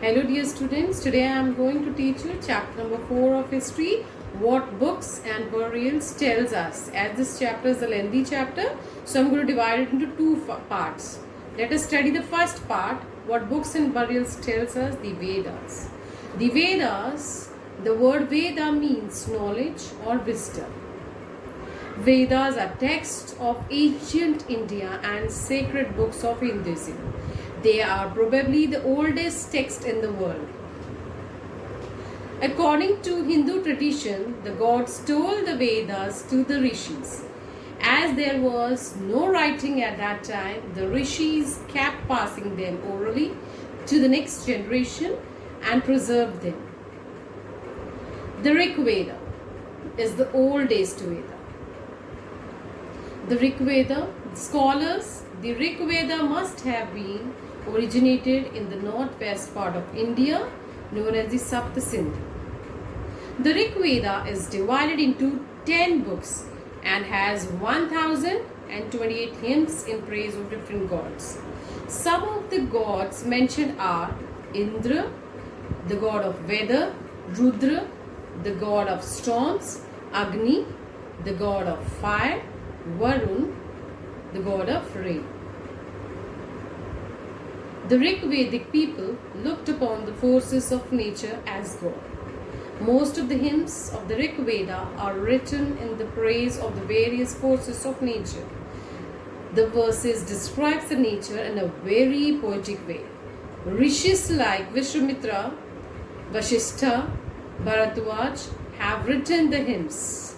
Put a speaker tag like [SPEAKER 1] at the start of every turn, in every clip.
[SPEAKER 1] Hello dear students, today I am going to teach you chapter number 4 of history, what books and burials tells us. As this chapter is a lengthy chapter, so I am going to divide it into two parts. Let us study the first part, what books and burials tells us, the Vedas. The Vedas, the word Veda means knowledge or wisdom. Vedas are texts of ancient India and sacred books of Hinduism. They are probably the oldest text in the world. According to Hindu tradition, the gods told the Vedas to the rishis. As there was no writing at that time, the rishis kept passing them orally to the next generation and preserved them. The Rig Veda is the oldest Veda. The Rig Veda, scholars, the Rig Veda must have been originated in the northwest part of India, known as the Sapta Sindhu. The Rig Veda is divided into 10 books and has 1028 hymns in praise of different gods. Some of the gods mentioned are Indra, the god of weather, Rudra, the god of storms, Agni, the god of fire, Varun, the god of rain. The Rig Vedic people looked upon the forces of nature as God. Most of the hymns of the Rig Veda are written in the praise of the various forces of nature. The verses describe the nature in a very poetic way. Rishis like Vishwamitra, Vasishtha, Bharadwaj have written the hymns.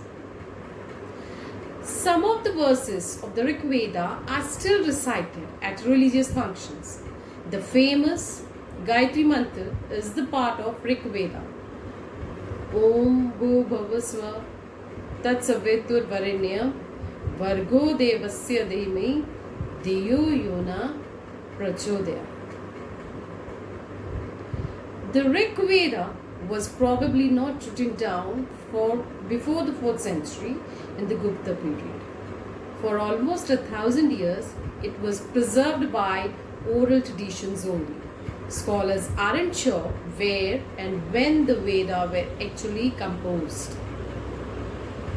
[SPEAKER 1] Some of the verses of the Rig Veda are still recited at religious functions. The famous Gayatri Mantra is the part of Rig Veda. Om Bhu Bhavasva Tat Savitur Varenyam Vargo Devasya Dhimai Diyo Yona Prachodaya. The Rig Veda was probably not written down before the 4th century in the Gupta period. For almost 1,000 years, it was preserved by oral traditions only. Scholars aren't sure where and when the Veda were actually composed.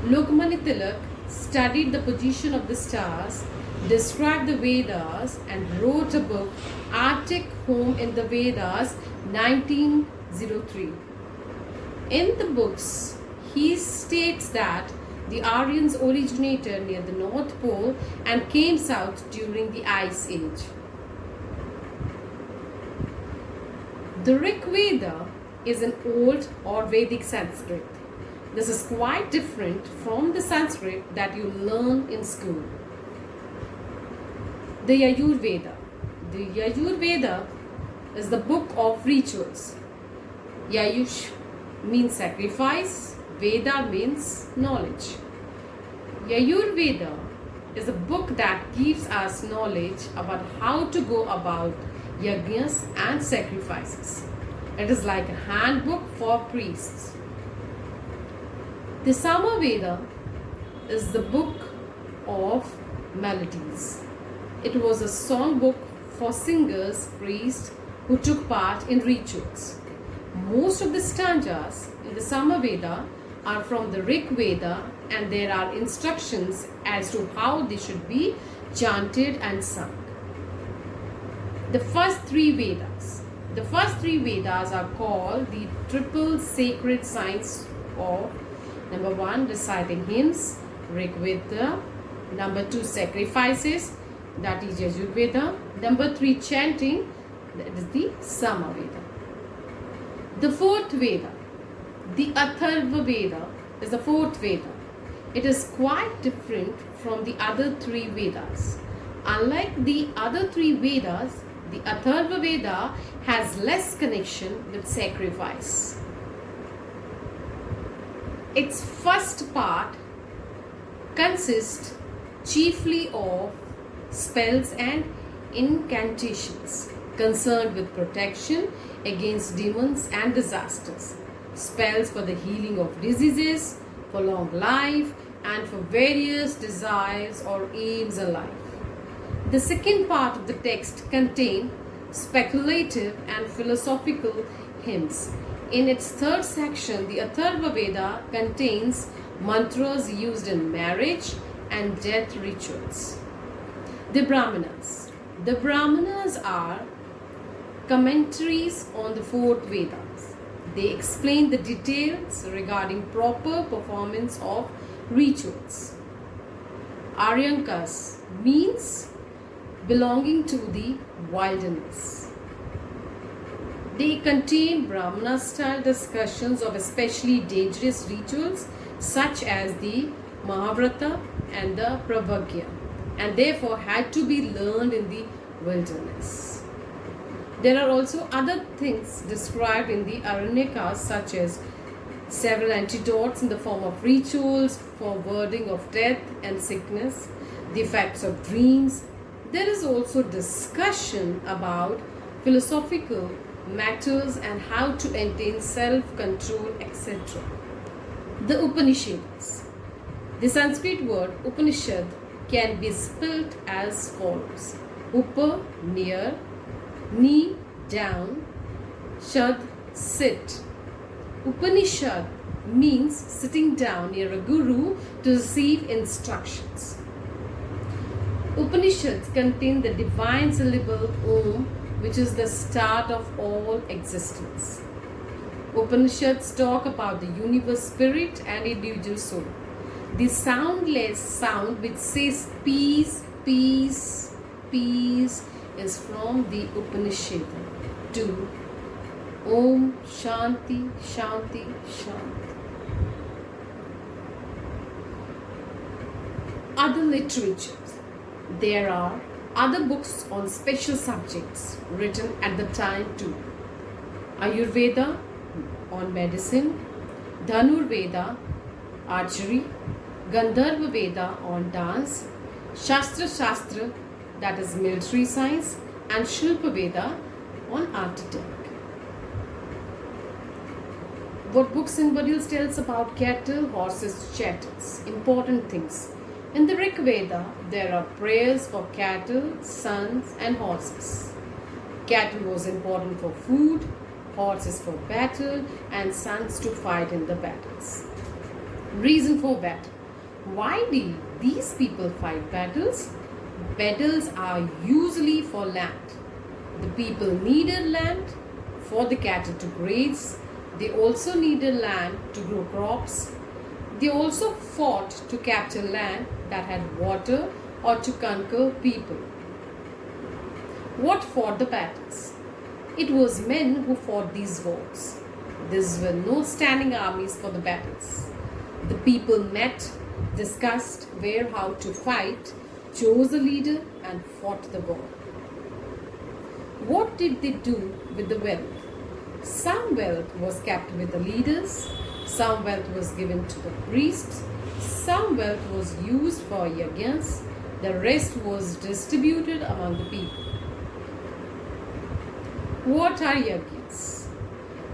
[SPEAKER 1] Lokmanya Tilak studied the position of the stars, described the Vedas, and wrote a book, Arctic Home in the Vedas, 1903. In the books, he states that the Aryans originated near the North Pole and came south during the Ice Age. The Rig Veda is an old or Vedic Sanskrit. This is quite different from the Sanskrit that you learn in school. The Yajur Veda. The Yajur Veda is the book of rituals. Yayush means sacrifice, Veda means knowledge. Yajur Veda is a book that gives us knowledge about how to go about yajnas and sacrifices. It is like a handbook for priests. The Sama Veda is the book of melodies. It was a songbook for singers, priests who took part in rituals. Most of the stanzas in the Sama Veda are from the Rig Veda, and there are instructions as to how they should be chanted and sung. The first three Vedas are called the triple sacred science of number 1, reciting hymns, Rig Veda, number 2, sacrifices, that is Yajur Veda, number 3, chanting, that is the Sama Veda. The fourth Veda, the Atharva Veda, is the fourth Veda. It is quite different from the other three Vedas. Unlike the other three Vedas, the Atharva Veda has less connection with sacrifice. Its first part consists chiefly of spells and incantations concerned with protection against demons and disasters, spells for the healing of diseases, for long life, and for various desires or aims in life. The second part of the text contains speculative and philosophical hymns. In its third section, the Atharva Veda contains mantras used in marriage and death rituals. The Brahmanas. The Brahmanas are commentaries on the fourth Vedas. They explain the details regarding proper performance of rituals. Aryankas means belonging to the wilderness. They contain Brahmana style discussions of especially dangerous rituals such as the Mahavrata and the Pravagya, and therefore had to be learned in the wilderness. There are also other things described in the Aranyakas, such as several antidotes in the form of rituals for warding of death and sickness, the effects of dreams. There is also discussion about philosophical matters and how to attain self-control, etc. The Upanishads. The Sanskrit word Upanishad can be spelled as follows: Upa, near, Ni, down, Shad, sit. Upanishad means sitting down near a guru to receive instructions. Upanishads contain the divine syllable Om, which is the start of all existence. Upanishads talk about the universe spirit and individual soul. The soundless sound which says peace, peace, peace is from the Upanishad to Om Shanti, Shanti, Shanti. Other literatures. There are other books on special subjects written at the time too. Ayurveda on medicine, Dhanurveda, archery, Gandharva Veda on dance, Shastra, that is military science, and Shilpa Veda on architect. What books and modules tells about cattle, horses, chattels? Important things. In the Rig Veda, there are prayers for cattle, sons, and horses. Cattle was important for food, horses for battle, and sons to fight in the battles. Reason for battle. Why do these people fight battles? Battles are usually for land. The people needed land for the cattle to graze. They also needed land to grow crops. They also fought to capture land that had water or to conquer people. What fought the battles? It was men who fought these wars. There were no standing armies for the battles. The people met, discussed where how to fight, chose a leader and fought the war. What did they do with the wealth? Some wealth was kept with the leaders, some wealth was given to the priests, some wealth was used for yajnas, the rest was distributed among the people. What are yajnas?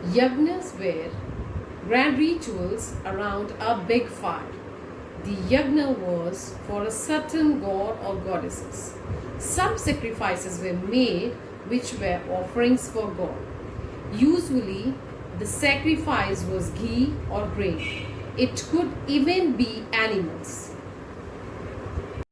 [SPEAKER 1] Yajnas were grand rituals around a big fire. The yajna was for a certain god or goddesses. Some sacrifices were made which were offerings for God. Usually, the sacrifice was ghee or grain. It could even be animals.